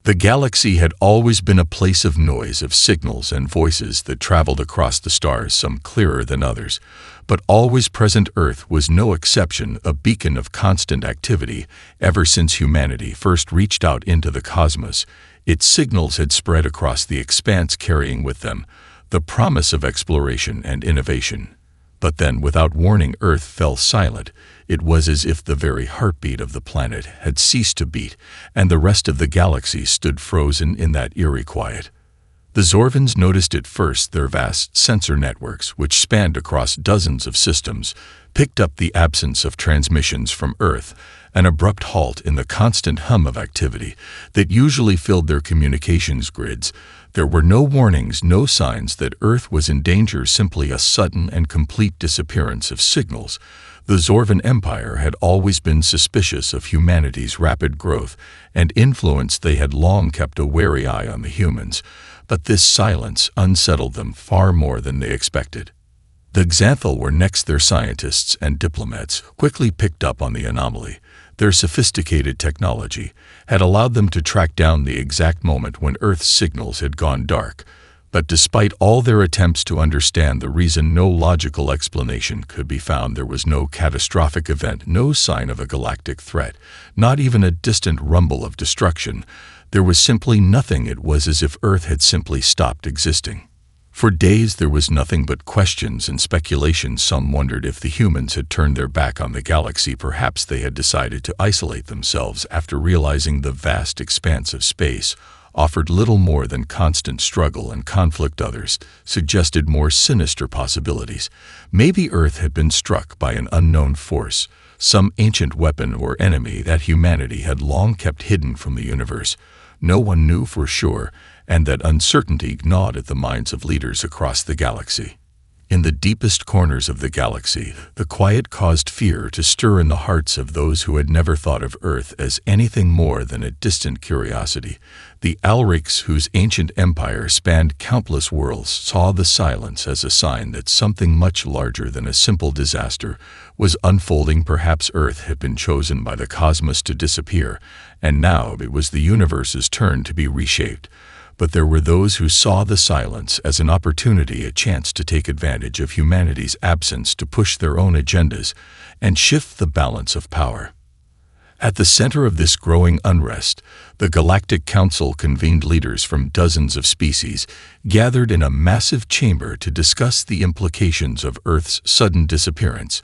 The galaxy had always been a place of noise, of signals and voices that traveled across the stars, some clearer than others. But always present Earth was no exception, a beacon of constant activity. Ever since humanity first reached out into the cosmos, its signals had spread across the expanse, carrying with them the promise of exploration and innovation. But then, without warning, Earth fell silent. It was as if the very heartbeat of the planet had ceased to beat, and the rest of the galaxy stood frozen in that eerie quiet. The Zorvans noticed it first. Their vast sensor networks, which spanned across dozens of systems, picked up the absence of transmissions from Earth, an abrupt halt in the constant hum of activity that usually filled their communications grids. There were no warnings, no signs that Earth was in danger, simply a sudden and complete disappearance of signals. The Zorvan Empire had always been suspicious of humanity's rapid growth and influence. They had long kept a wary eye on the humans, but this silence unsettled them far more than they expected. The Xanthal were next. Their scientists and diplomats quickly picked up on the anomaly. Their sophisticated technology had allowed them to track down the exact moment when Earth's signals had gone dark. But despite all their attempts to understand the reason, no logical explanation could be found. There was no catastrophic event, no sign of a galactic threat, not even a distant rumble of destruction. There was simply nothing. It was as if Earth had simply stopped existing. For days there was nothing but questions and speculation. Some wondered if the humans had turned their back on the galaxy. Perhaps they had decided to isolate themselves after realizing the vast expanse of space offered little more than constant struggle and conflict. Others suggested more sinister possibilities. Maybe Earth had been struck by an unknown force, some ancient weapon or enemy that humanity had long kept hidden from the universe. No one knew for sure, and that uncertainty gnawed at the minds of leaders across the galaxy. In the deepest corners of the galaxy, the quiet caused fear to stir in the hearts of those who had never thought of Earth as anything more than a distant curiosity. The Alrics, whose ancient empire spanned countless worlds, saw the silence as a sign that something much larger than a simple disaster was unfolding. Perhaps Earth had been chosen by the cosmos to disappear, and now it was the universe's turn to be reshaped. But there were those who saw the silence as an opportunity, a chance to take advantage of humanity's absence to push their own agendas and shift the balance of power. At the center of this growing unrest, the Galactic Council convened. Leaders from dozens of species gathered in a massive chamber to discuss the implications of Earth's sudden disappearance.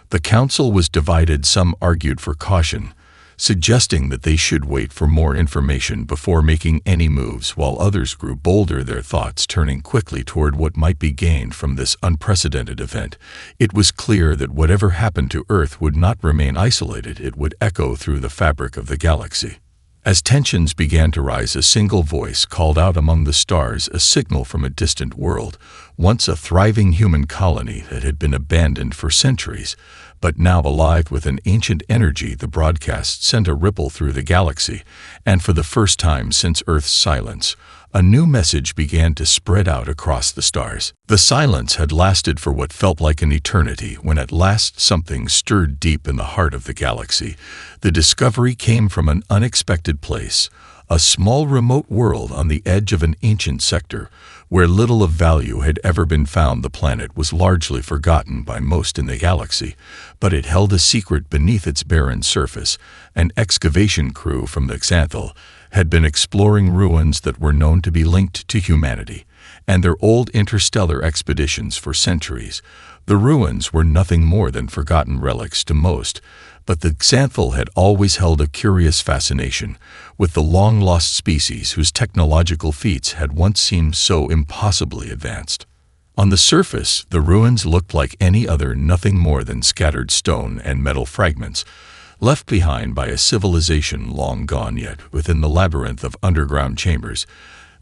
The council was divided. Some argued for caution, suggesting that they should wait for more information before making any moves, while others grew bolder, their thoughts turning quickly toward what might be gained from this unprecedented event. It was clear that whatever happened to Earth would not remain isolated. It would echo through the fabric of the galaxy. As tensions began to rise, a single voice called out among the stars, a signal from a distant world, once a thriving human colony that had been abandoned for centuries, but now alive with an ancient energy. The broadcast sent a ripple through the galaxy, and for the first time since Earth's silence, a new message began to spread out across the stars. The silence had lasted for what felt like an eternity when at last something stirred deep in the heart of the galaxy. The discovery came from an unexpected place, a small remote world on the edge of an ancient sector, where little of value had ever been found. The planet was largely forgotten by most in the galaxy, but it held a secret beneath its barren surface. An excavation crew from the Xanthal had been exploring ruins that were known to be linked to humanity and their old interstellar expeditions for centuries. The ruins were nothing more than forgotten relics to most, but the Xanthal had always held a curious fascination with the long-lost species whose technological feats had once seemed so impossibly advanced. On the surface, the ruins looked like any other, nothing more than scattered stone and metal fragments, left behind by a civilization long gone. Yet within the labyrinth of underground chambers,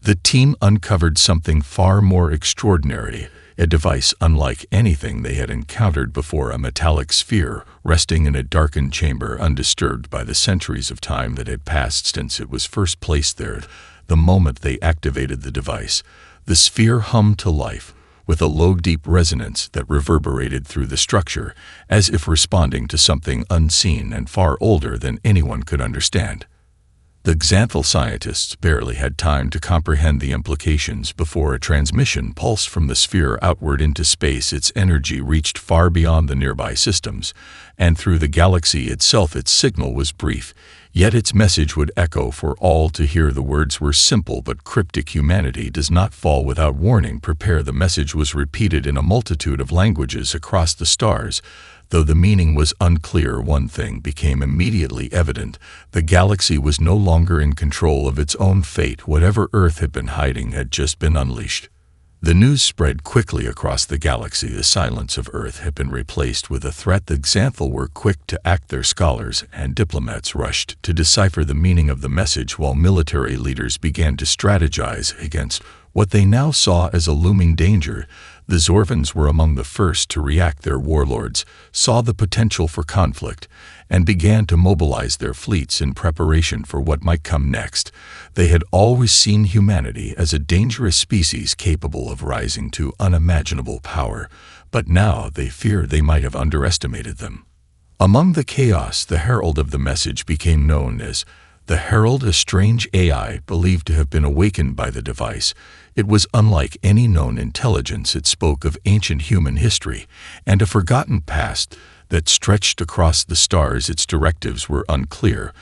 the team uncovered something far more extraordinary, a device unlike anything they had encountered before, a metallic sphere resting in a darkened chamber, undisturbed by the centuries of time that had passed since it was first placed there. The moment they activated the device, the sphere hummed to life, with a low, deep resonance that reverberated through the structure, as if responding to something unseen and far older than anyone could understand. The Xanthal scientists barely had time to comprehend the implications before a transmission pulsed from the sphere outward into space. Its energy reached far beyond the nearby systems, and through the galaxy itself. Its signal was brief, yet its message would echo for all to hear. The words were simple but cryptic: humanity does not fall without warning. Prepare. The message was repeated in a multitude of languages across the stars. Though the meaning was unclear, one thing became immediately evident: the galaxy was no longer in control of its own fate. Whatever Earth had been hiding had just been unleashed. The news spread quickly across the galaxy. The silence of Earth had been replaced with a threat. The Xanthal were quick to act. Their scholars and diplomats rushed to decipher the meaning of the message, while military leaders began to strategize against what they now saw as a looming danger. The Zorvans were among the first to react. Their warlords saw the potential for conflict and began to mobilize their fleets in preparation for what might come next. They had always seen humanity as a dangerous species capable of rising to unimaginable power, but now they feared they might have underestimated them. Among the chaos, the herald of the message became known as the Herald, a strange AI believed to have been awakened by the device. It was unlike any known intelligence. It spoke of ancient human history and a forgotten past that stretched across the stars. Its directives were unclear,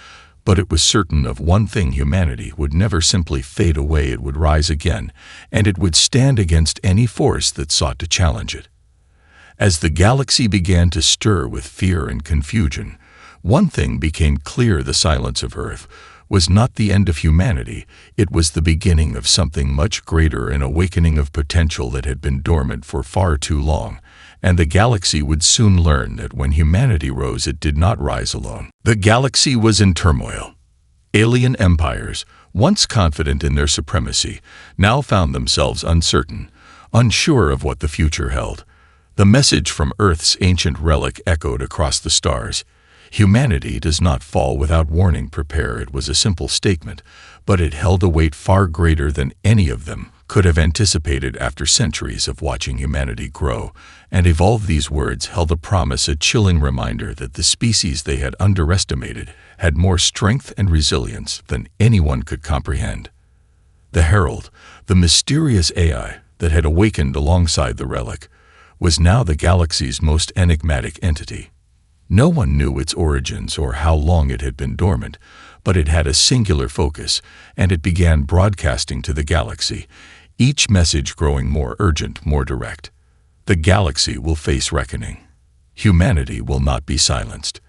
but it was certain of one thing: humanity would never simply fade away. It would rise again, and it would stand against any force that sought to challenge it. As the galaxy began to stir with fear and confusion, one thing became clear: the silence of Earth was not the end of humanity. It was the beginning of something much greater, an awakening of potential that had been dormant for far too long. And the galaxy would soon learn that when humanity rose, it did not rise alone. The galaxy was in turmoil. Alien empires, once confident in their supremacy, now found themselves uncertain, unsure of what the future held. The message from Earth's ancient relic echoed across the stars: humanity does not fall without warning. Prepare. It was a simple statement, but it held a weight far greater than any of them could have anticipated after centuries of watching humanity grow and evolve. These words held a promise, a chilling reminder that the species they had underestimated had more strength and resilience than anyone could comprehend. The Herald, the mysterious AI that had awakened alongside the relic, was now the galaxy's most enigmatic entity. No one knew its origins or how long it had been dormant, but it had a singular focus, and it began broadcasting to the galaxy, each message growing more urgent, more direct. The galaxy will face reckoning. Humanity will not be silenced.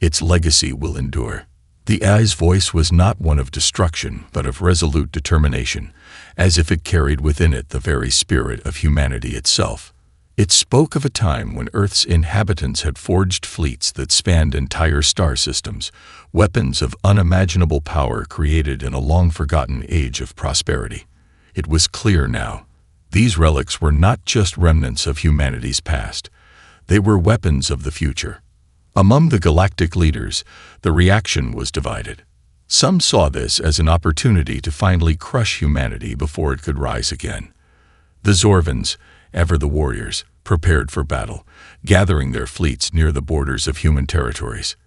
Its legacy will endure. The AI's voice was not one of destruction, but of resolute determination, as if it carried within it the very spirit of humanity itself. It spoke of a time when Earth's inhabitants had forged fleets that spanned entire star systems, weapons of unimaginable power created in a long-forgotten age of prosperity. It was clear now. These relics were not just remnants of humanity's past. They were weapons of the future. Among the galactic leaders, the reaction was divided. Some saw this as an opportunity to finally crush humanity before it could rise again. The Zorvans, ever the warriors, prepared for battle, gathering their fleets near the borders of human territories.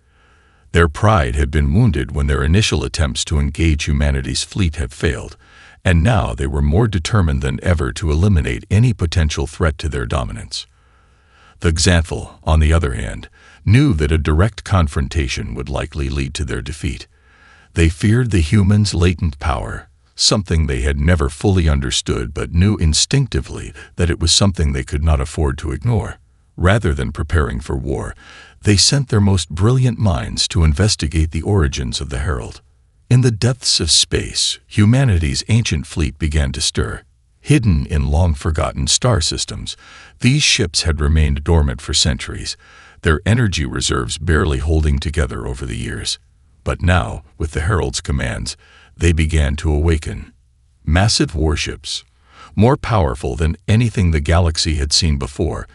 Their pride had been wounded when their initial attempts to engage humanity's fleet had failed, and now they were more determined than ever to eliminate any potential threat to their dominance. The Xanthal, on the other hand, knew that a direct confrontation would likely lead to their defeat. They feared the humans' latent power, something they had never fully understood, but knew instinctively that it was something they could not afford to ignore. Rather than preparing for war, they sent their most brilliant minds to investigate the origins of the Herald. In the depths of space, humanity's ancient fleet began to stir. Hidden in long-forgotten star systems, these ships had remained dormant for centuries, their energy reserves barely holding together over the years. But now, with the Herald's commands, they began to awaken. Massive warships, more powerful than anything the galaxy had seen before,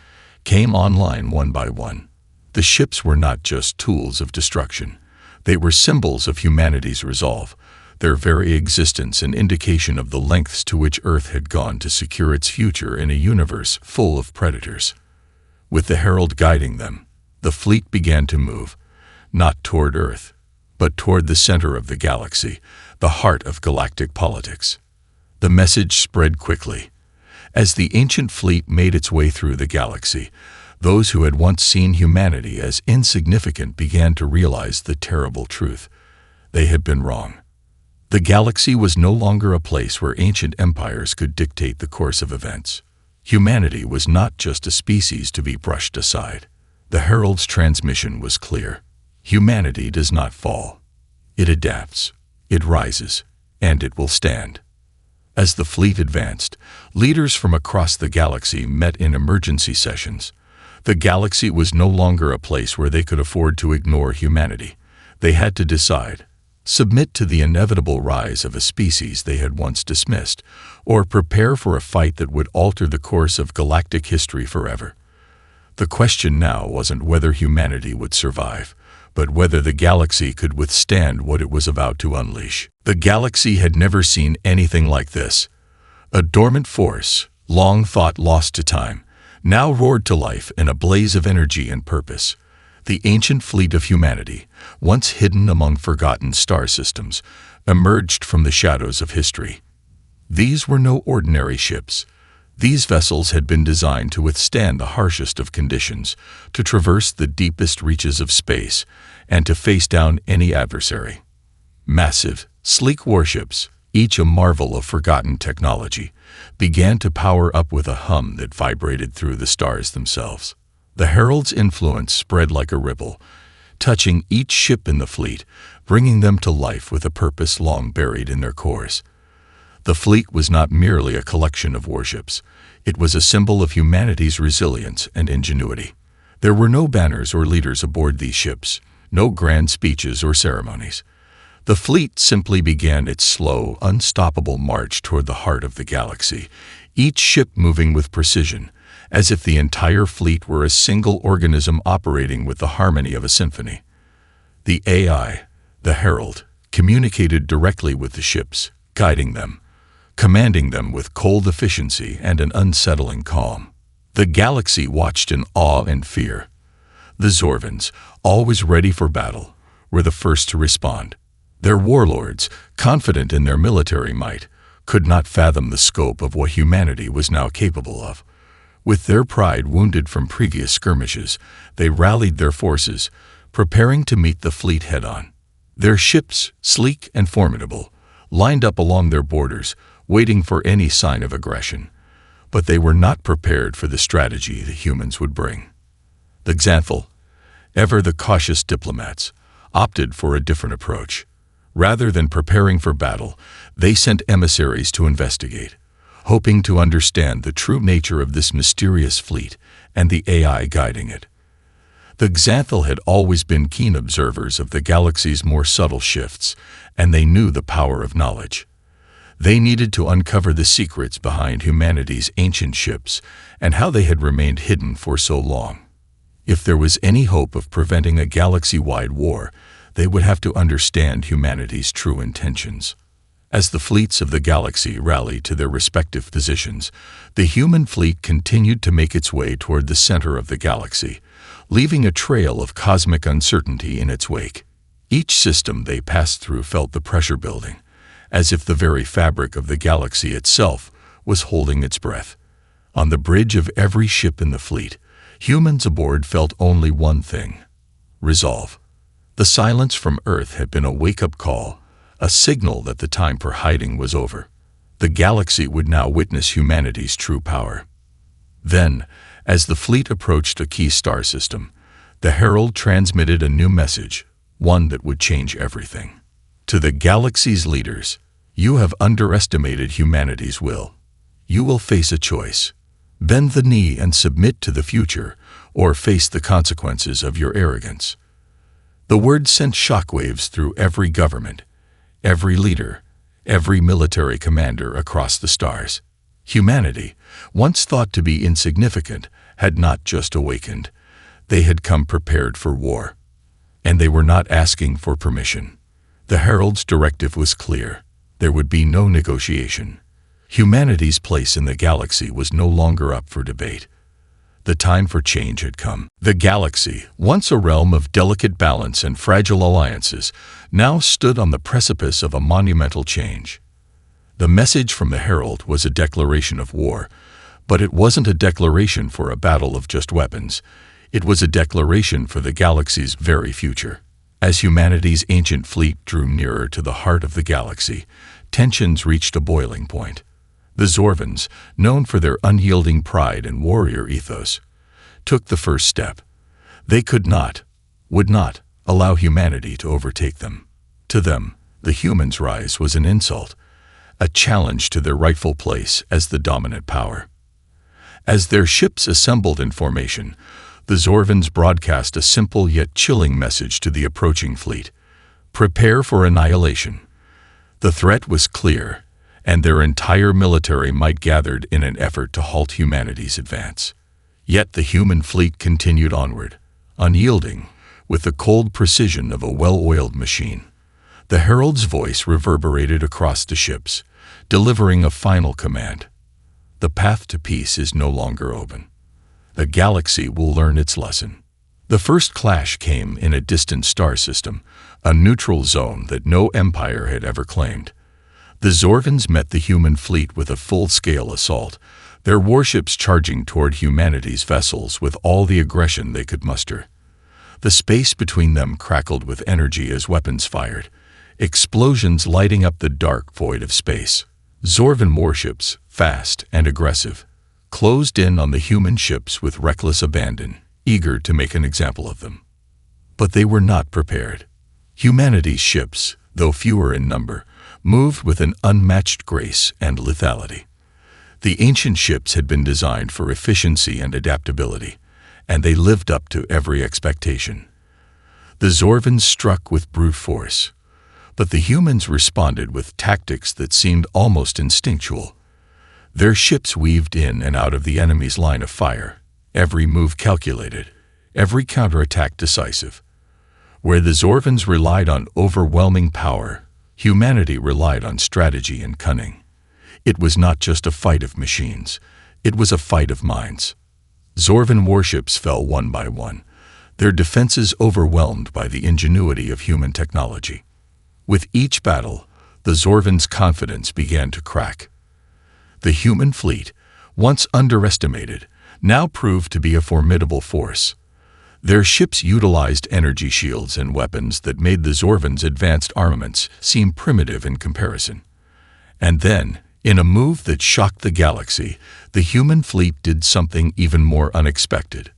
came online one by one. The ships were not just tools of destruction. They were symbols of humanity's resolve, their very existence an indication of the lengths to which Earth had gone to secure its future in a universe full of predators. With the Herald guiding them, the fleet began to move, not toward Earth, but toward the center of the galaxy, the heart of galactic politics. The message spread quickly. As the ancient fleet made its way through the galaxy, those who had once seen humanity as insignificant began to realize the terrible truth. They had been wrong. The galaxy was no longer a place where ancient empires could dictate the course of events. Humanity was not just a species to be brushed aside. The Herald's transmission was clear. Humanity does not fall. It adapts, it rises, and it will stand. As the fleet advanced, leaders from across the galaxy met in emergency sessions. The galaxy was no longer a place where they could afford to ignore humanity. They had to decide: submit to the inevitable rise of a species they had once dismissed, or prepare for a fight that would alter the course of galactic history forever. The question now wasn't whether humanity would survive, but whether the galaxy could withstand what it was about to unleash. The galaxy had never seen anything like this. A dormant force, long thought lost to time, now roared to life in a blaze of energy and purpose. The ancient fleet of humanity, once hidden among forgotten star systems, emerged from the shadows of history. These were no ordinary ships. These vessels had been designed to withstand the harshest of conditions, to traverse the deepest reaches of space, and to face down any adversary. Massive, sleek warships, each a marvel of forgotten technology, began to power up with a hum that vibrated through the stars themselves. The Herald's influence spread like a ripple, touching each ship in the fleet, bringing them to life with a purpose long buried in their cores. The fleet was not merely a collection of warships. It was a symbol of humanity's resilience and ingenuity. There were no banners or leaders aboard these ships, no grand speeches or ceremonies. The fleet simply began its slow, unstoppable march toward the heart of the galaxy, each ship moving with precision, as if the entire fleet were a single organism operating with the harmony of a symphony. The AI, the Herald, communicated directly with the ships, guiding them, commanding them with cold efficiency and an unsettling calm. The galaxy watched in awe and fear. The Zorvans, always ready for battle, were the first to respond. Their warlords, confident in their military might, could not fathom the scope of what humanity was now capable of. With their pride wounded from previous skirmishes, they rallied their forces, preparing to meet the fleet head-on. Their ships, sleek and formidable, lined up along their borders, waiting for any sign of aggression. But they were not prepared for the strategy the humans would bring. The Xanthal, ever the cautious diplomats, opted for a different approach. Rather than preparing for battle, they sent emissaries to investigate, hoping to understand the true nature of this mysterious fleet and the AI guiding it. The Xanthal had always been keen observers of the galaxy's more subtle shifts, and they knew the power of knowledge. They needed to uncover the secrets behind humanity's ancient ships and how they had remained hidden for so long. If there was any hope of preventing a galaxy-wide war, they would have to understand humanity's true intentions. As the fleets of the galaxy rallied to their respective positions, the human fleet continued to make its way toward the center of the galaxy, leaving a trail of cosmic uncertainty in its wake. Each system they passed through felt the pressure building, as if the very fabric of the galaxy itself was holding its breath. On the bridge of every ship in the fleet, humans aboard felt only one thing: resolve. The silence from Earth had been a wake-up call, a signal that the time for hiding was over. The galaxy would now witness humanity's true power. Then, as the fleet approached a key star system, the Herald transmitted a new message, one that would change everything. To the galaxy's leaders, you have underestimated humanity's will. You will face a choice: bend the knee and submit to the future, or face the consequences of your arrogance. The word sent shockwaves through every government, every leader, every military commander across the stars. Humanity, once thought to be insignificant, had not just awakened. They had come prepared for war. And they were not asking for permission. The Herald's directive was clear. There would be no negotiation. Humanity's place in the galaxy was no longer up for debate. The time for change had come. The galaxy, once a realm of delicate balance and fragile alliances, now stood on the precipice of a monumental change. The message from the Herald was a declaration of war, but it wasn't a declaration for a battle of just weapons. It was a declaration for the galaxy's very future. As humanity's ancient fleet drew nearer to the heart of the galaxy, tensions reached a boiling point. The Zorvans, known for their unyielding pride and warrior ethos, took the first step. They would not, allow humanity to overtake them. To them, the humans' rise was an insult, a challenge to their rightful place as the dominant power. As their ships assembled in formation, the Zorvans broadcast a simple yet chilling message to the approaching fleet: prepare for annihilation. The threat was clear, and their entire military might gathered in an effort to halt humanity's advance. Yet the human fleet continued onward, unyielding, with the cold precision of a well-oiled machine. The herald's voice reverberated across the ships, delivering a final command. The path to peace is no longer open. The galaxy will learn its lesson. The first clash came in a distant star system, a neutral zone that no empire had ever claimed. The Zorvans met the human fleet with a full-scale assault, their warships charging toward humanity's vessels with all the aggression they could muster. The space between them crackled with energy as weapons fired, explosions lighting up the dark void of space. Zorvan warships, fast and aggressive, closed in on the human ships with reckless abandon, eager to make an example of them. But they were not prepared. Humanity's ships, though fewer in number, moved with an unmatched grace and lethality. The ancient ships had been designed for efficiency and adaptability, and they lived up to every expectation. The Zorvans struck with brute force, but the humans responded with tactics that seemed almost instinctual. Their ships weaved in and out of the enemy's line of fire, every move calculated, every counterattack decisive. Where the Zorvans relied on overwhelming power, humanity relied on strategy and cunning. It was not just a fight of machines, it was a fight of minds. Zorvan warships fell one by one, their defenses overwhelmed by the ingenuity of human technology. With each battle, the Zorvans' confidence began to crack. The human fleet, once underestimated, now proved to be a formidable force. Their ships utilized energy shields and weapons that made the Zorvans' advanced armaments seem primitive in comparison. And then, in a move that shocked the galaxy, the human fleet did something even more unexpected.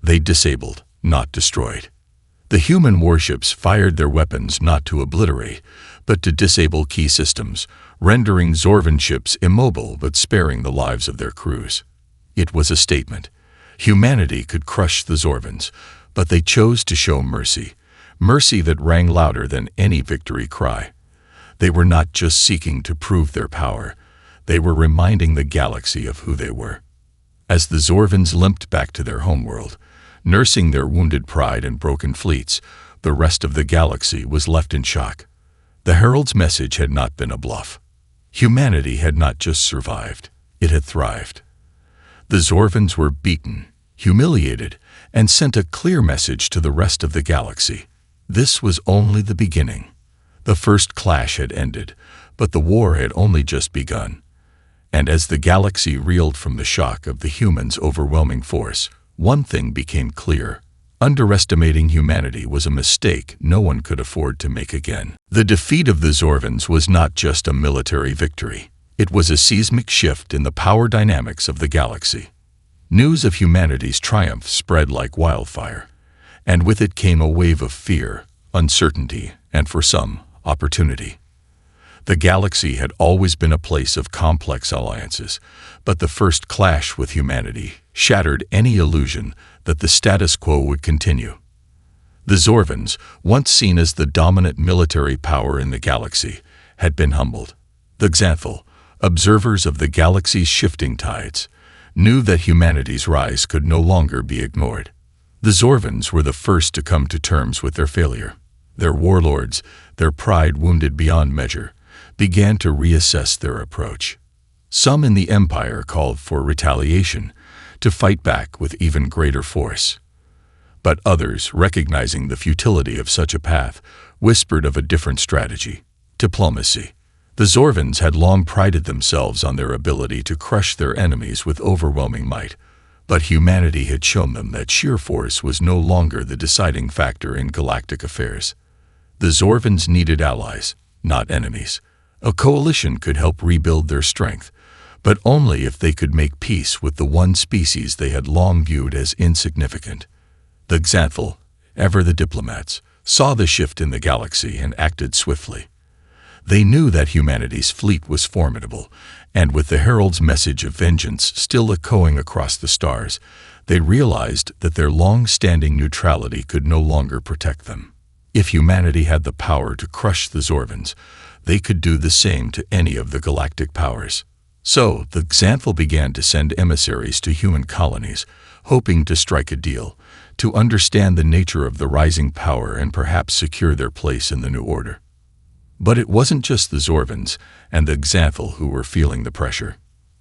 They disabled, not destroyed. The human warships fired their weapons not to obliterate, but to disable key systems, rendering Zorvan ships immobile but sparing the lives of their crews. It was a statement. Humanity could crush the Zorvans, but they chose to show mercy, mercy that rang louder than any victory cry. They were not just seeking to prove their power, they were reminding the galaxy of who they were. As the Zorvans limped back to their homeworld, nursing their wounded pride and broken fleets, the rest of the galaxy was left in shock. The Herald's message had not been a bluff. Humanity had not just survived, it had thrived. The Zorvans were beaten, humiliated, and sent a clear message to the rest of the galaxy. This was only the beginning. The first clash had ended, but the war had only just begun. And as the galaxy reeled from the shock of the humans' overwhelming force, one thing became clear. Underestimating humanity was a mistake no one could afford to make again. The defeat of the Zorvans was not just a military victory. It was a seismic shift in the power dynamics of the galaxy. News of humanity's triumph spread like wildfire, and with it came a wave of fear, uncertainty, and for some, opportunity. The galaxy had always been a place of complex alliances, but the first clash with humanity shattered any illusion that the status quo would continue. The Zorvans, once seen as the dominant military power in the galaxy, had been humbled. The Xanthal, observers of the galaxy's shifting tides, knew that humanity's rise could no longer be ignored. The Zorvans were the first to come to terms with their failure. Their warlords, their pride wounded beyond measure, began to reassess their approach. Some in the Empire called for retaliation, to fight back with even greater force. But others, recognizing the futility of such a path, whispered of a different strategy: diplomacy. The Zorvans had long prided themselves on their ability to crush their enemies with overwhelming might, but humanity had shown them that sheer force was no longer the deciding factor in galactic affairs. The Zorvans needed allies, not enemies. A coalition could help rebuild their strength, but only if they could make peace with the one species they had long viewed as insignificant. The Xanthal, ever the diplomats, saw the shift in the galaxy and acted swiftly. They knew that humanity's fleet was formidable, and with the Herald's message of vengeance still echoing across the stars, they realized that their long-standing neutrality could no longer protect them. If humanity had the power to crush the Zorvans, they could do the same to any of the galactic powers. So, the Xanthal began to send emissaries to human colonies, hoping to strike a deal, to understand the nature of the rising power and perhaps secure their place in the new order. But it wasn't just the Zorvans and the Xanthal who were feeling the pressure.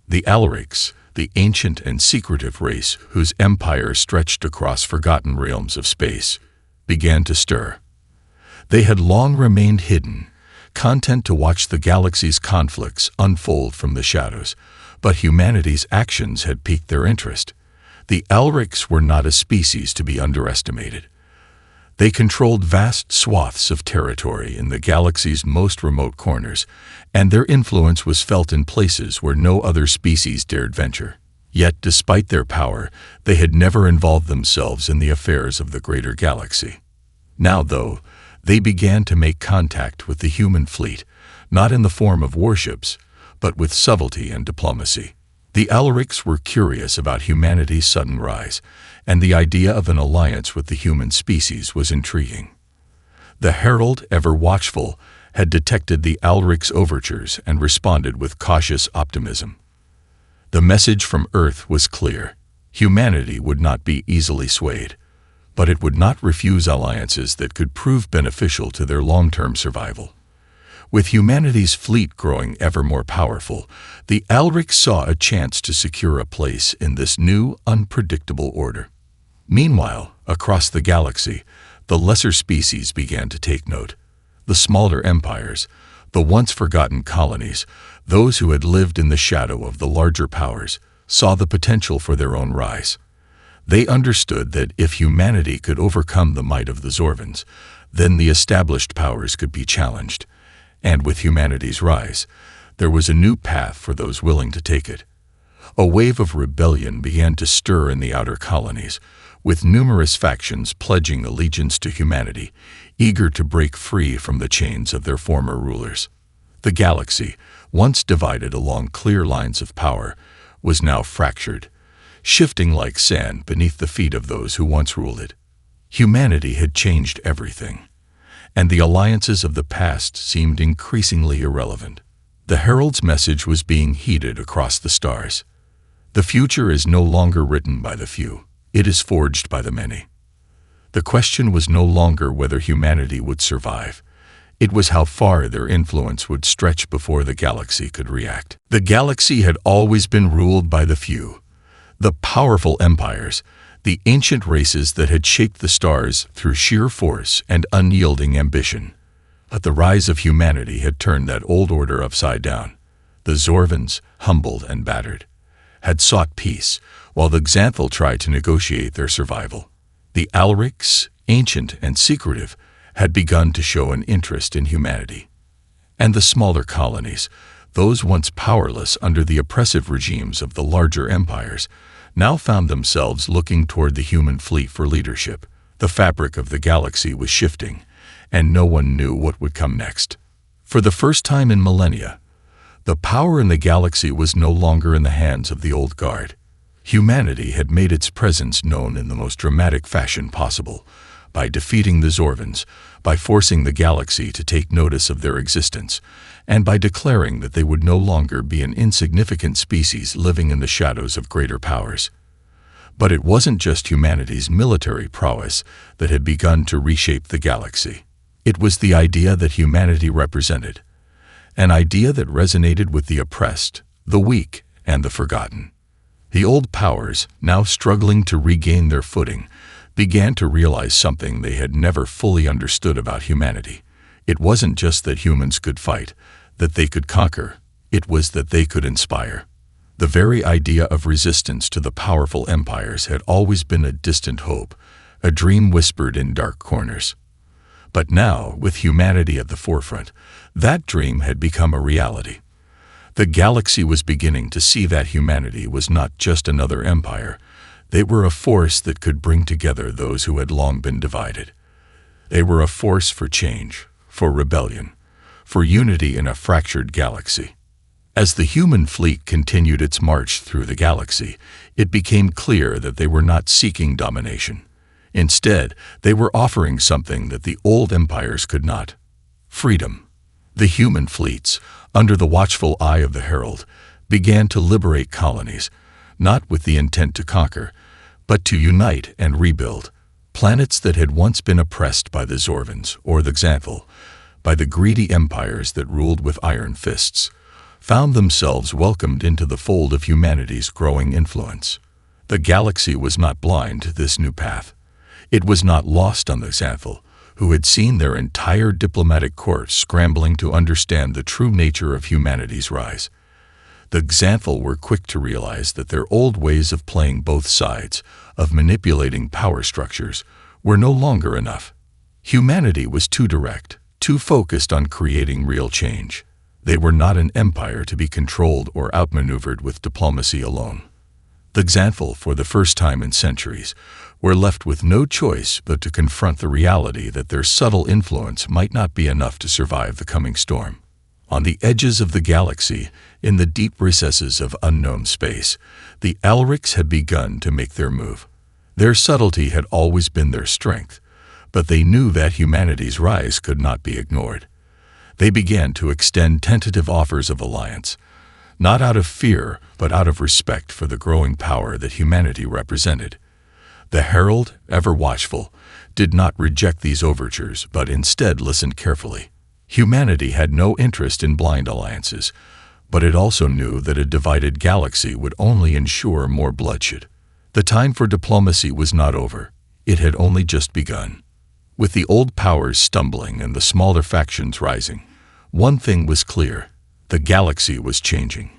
The Alarics, the ancient and secretive race whose empire stretched across forgotten realms of space, began to stir. They had long remained hidden, content to watch the galaxy's conflicts unfold from the shadows, but humanity's actions had piqued their interest. The Alarics were not a species to be underestimated. They controlled vast swaths of territory in the galaxy's most remote corners, and their influence was felt in places where no other species dared venture. Yet, despite their power, they had never involved themselves in the affairs of the greater galaxy. Now, though, they began to make contact with the human fleet, not in the form of warships, but with subtlety and diplomacy. The Alarics were curious about humanity's sudden rise, and the idea of an alliance with the human species was intriguing. The Herald, ever watchful, had detected the Alarics' overtures and responded with cautious optimism. The message from Earth was clear: humanity would not be easily swayed, but it would not refuse alliances that could prove beneficial to their long-term survival. With humanity's fleet growing ever more powerful, the Alarics saw a chance to secure a place in this new, unpredictable order. Meanwhile, across the galaxy, the lesser species began to take note. The smaller empires, the once forgotten colonies, those who had lived in the shadow of the larger powers, saw the potential for their own rise. They understood that if humanity could overcome the might of the Zorvans, then the established powers could be challenged. And with humanity's rise, there was a new path for those willing to take it. A wave of rebellion began to stir in the outer colonies, with numerous factions pledging allegiance to humanity, eager to break free from the chains of their former rulers. The galaxy, once divided along clear lines of power, was now fractured, shifting like sand beneath the feet of those who once ruled it. Humanity had changed everything, and the alliances of the past seemed increasingly irrelevant. The Herald's message was being heeded across the stars. The future is no longer written by the few, it is forged by the many. The question was no longer whether humanity would survive. It was how far their influence would stretch before the galaxy could react. The galaxy had always been ruled by the few, the powerful empires, the ancient races that had shaped the stars through sheer force and unyielding ambition. But the rise of humanity had turned that old order upside down. The Zorvans, humbled and battered, had sought peace, while the Xanthal tried to negotiate their survival. The Alarics, ancient and secretive, had begun to show an interest in humanity. And the smaller colonies, those once powerless under the oppressive regimes of the larger empires, now found themselves looking toward the human fleet for leadership. The fabric of the galaxy was shifting, and no one knew what would come next. For the first time in millennia, the power in the galaxy was no longer in the hands of the old guard. Humanity had made its presence known in the most dramatic fashion possible, by defeating the Zorvans, by forcing the galaxy to take notice of their existence, and by declaring that they would no longer be an insignificant species living in the shadows of greater powers. But it wasn't just humanity's military prowess that had begun to reshape the galaxy. It was the idea that humanity represented, an idea that resonated with the oppressed, the weak, and the forgotten. The old powers, now struggling to regain their footing, began to realize something they had never fully understood about humanity. It wasn't just that humans could fight, that they could conquer. It was that they could inspire. The very idea of resistance to the powerful empires had always been a distant hope, a dream whispered in dark corners. But now, with humanity at the forefront, that dream had become a reality. The galaxy was beginning to see that humanity was not just another empire. They were a force that could bring together those who had long been divided. They were a force for change, for rebellion, for unity in a fractured galaxy. As the human fleet continued its march through the galaxy, it became clear that they were not seeking domination. Instead, they were offering something that the old empires could not: freedom. The human fleets, under the watchful eye of the Herald, began to liberate colonies, not with the intent to conquer, but to unite and rebuild. Planets that had once been oppressed by the Zorvans or the Xanthal, by the greedy empires that ruled with iron fists, found themselves welcomed into the fold of humanity's growing influence. The galaxy was not blind to this new path. It was not lost on the Xanthal, who had seen their entire diplomatic corps scrambling to understand the true nature of humanity's rise. The Xanthal were quick to realize that their old ways of playing both sides, of manipulating power structures, were no longer enough. Humanity was too direct, too focused on creating real change. They were not an empire to be controlled or outmaneuvered with diplomacy alone. The Xanthal, for the first time in centuries, were left with no choice but to confront the reality that their subtle influence might not be enough to survive the coming storm. On the edges of the galaxy, in the deep recesses of unknown space, the Alrics had begun to make their move. Their subtlety had always been their strength, but they knew that humanity's rise could not be ignored. They began to extend tentative offers of alliance, not out of fear, but out of respect for the growing power that humanity represented. The Herald, ever watchful, did not reject these overtures, but instead listened carefully. Humanity had no interest in blind alliances, but it also knew that a divided galaxy would only ensure more bloodshed. The time for diplomacy was not over. It had only just begun. With the old powers stumbling and the smaller factions rising, one thing was clear: the galaxy was changing.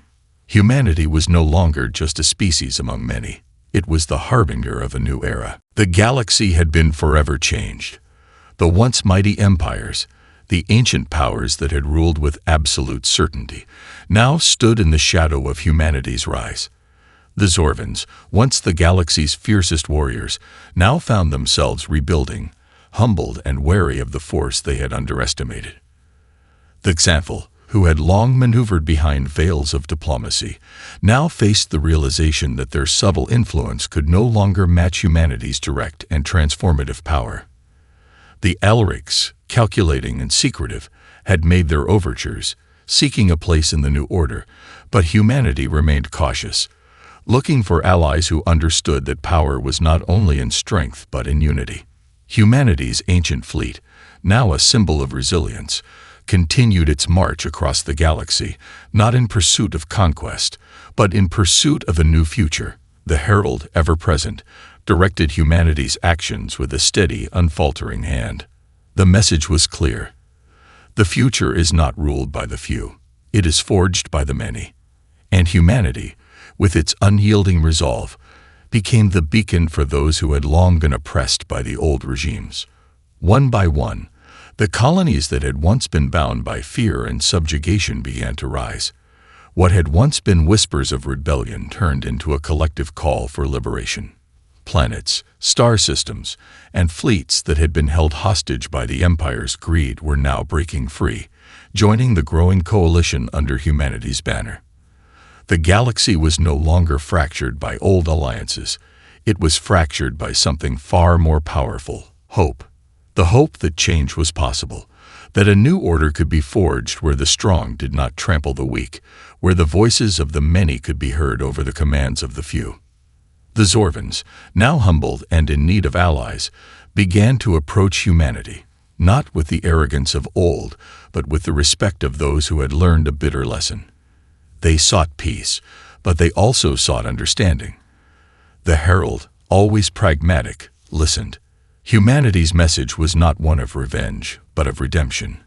Humanity was no longer just a species among many. It was the harbinger of a new era. The galaxy had been forever changed. The once mighty empires, the ancient powers that had ruled with absolute certainty, now stood in the shadow of humanity's rise. The Zorvans, once the galaxy's fiercest warriors, now found themselves rebuilding, humbled and wary of the force they had underestimated. The Xanthal, who had long maneuvered behind veils of diplomacy, now faced the realization that their subtle influence could no longer match humanity's direct and transformative power. The Alrics, calculating and secretive, had made their overtures, seeking a place in the new order, but humanity remained cautious, looking for allies who understood that power was not only in strength but in unity. Humanity's ancient fleet, now a symbol of resilience, continued its march across the galaxy, not in pursuit of conquest, but in pursuit of a new future. The Herald, ever present, directed humanity's actions with a steady, unfaltering hand. The message was clear: the future is not ruled by the few, it is forged by the many. And humanity, with its unyielding resolve, became the beacon for those who had long been oppressed by the old regimes. One by one, the colonies that had once been bound by fear and subjugation began to rise. What had once been whispers of rebellion turned into a collective call for liberation. Planets, star systems, and fleets that had been held hostage by the Empire's greed were now breaking free, joining the growing coalition under humanity's banner. The galaxy was no longer fractured by old alliances. It was fractured by something far more powerful: hope. The hope that change was possible, that a new order could be forged where the strong did not trample the weak, where the voices of the many could be heard over the commands of the few. The Zorvans, now humbled and in need of allies, began to approach humanity, not with the arrogance of old, but with the respect of those who had learned a bitter lesson. They sought peace, but they also sought understanding. The Herald, always pragmatic, listened. Humanity's message was not one of revenge, but of redemption.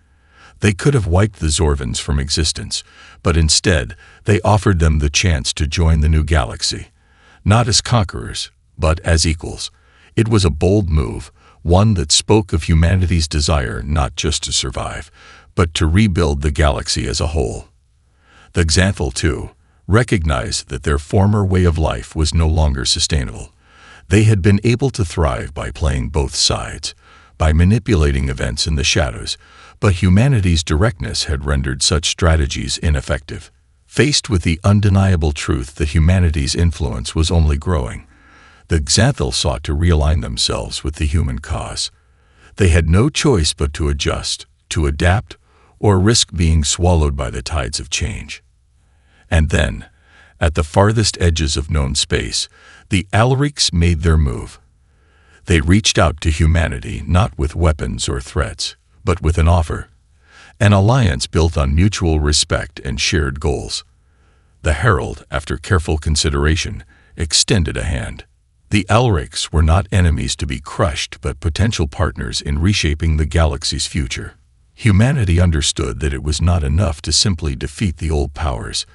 They could have wiped the Zorvans from existence, but instead they offered them the chance to join the new galaxy, not as conquerors, but as equals. It was a bold move, one that spoke of humanity's desire not just to survive, but to rebuild the galaxy as a whole. The Xanthal, too, recognized that their former way of life was no longer sustainable. They had been able to thrive by playing both sides, by manipulating events in the shadows, but humanity's directness had rendered such strategies ineffective. Faced with the undeniable truth that humanity's influence was only growing, the Xanthal sought to realign themselves with the human cause. They had no choice but to adjust, to adapt, or risk being swallowed by the tides of change. And then, at the farthest edges of known space, the Alarics made their move. They reached out to humanity not with weapons or threats, but with an offer, an alliance built on mutual respect and shared goals. The Herald, after careful consideration, extended a hand. The Alarics were not enemies to be crushed, but potential partners in reshaping the galaxy's future. Humanity understood that it was not enough to simply defeat the old powers.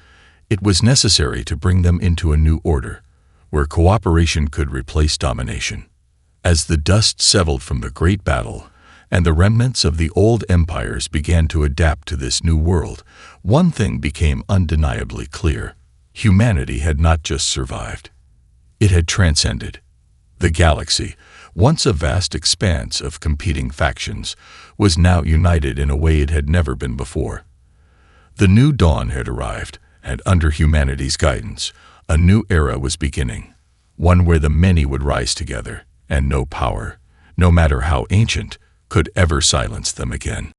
It was necessary to bring them into a new order, where cooperation could replace domination. As the dust settled from the Great Battle, and the remnants of the old empires began to adapt to this new world, one thing became undeniably clear. Humanity had not just survived. It had transcended. The galaxy, once a vast expanse of competing factions, was now united in a way it had never been before. The new dawn had arrived, and under humanity's guidance, a new era was beginning, one where the many would rise together, and no power, no matter how ancient, could ever silence them again.